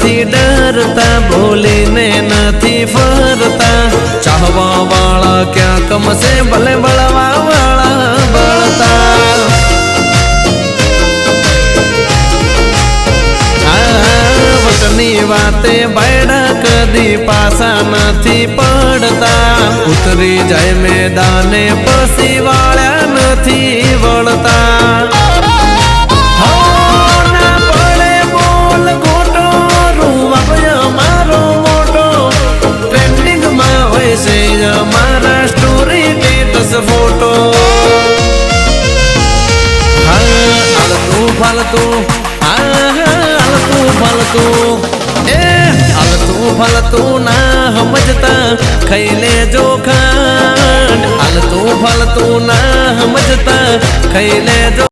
નથી ડરતા, બોલીને નથી ફરતા, ચાહવા વાળા ક્યાં કમશે ભલે બળવા વાળા બળતા। વટની વાતે બાયડા કદી પાસા નથી પડતા, ઉતરી જાય મેદાને પછી વાળ્યા નથી વળતા। મારા સ્ટોરી સ્ટેટસ ફોટો હાલતું ફાલતું હાલતું ફાલતું હાલતું ફાલતું ના સમજતા ખાઈ લેજો ખાંડ, હાલતું ફાલતું ના સમજતા ખાઈ લેજો।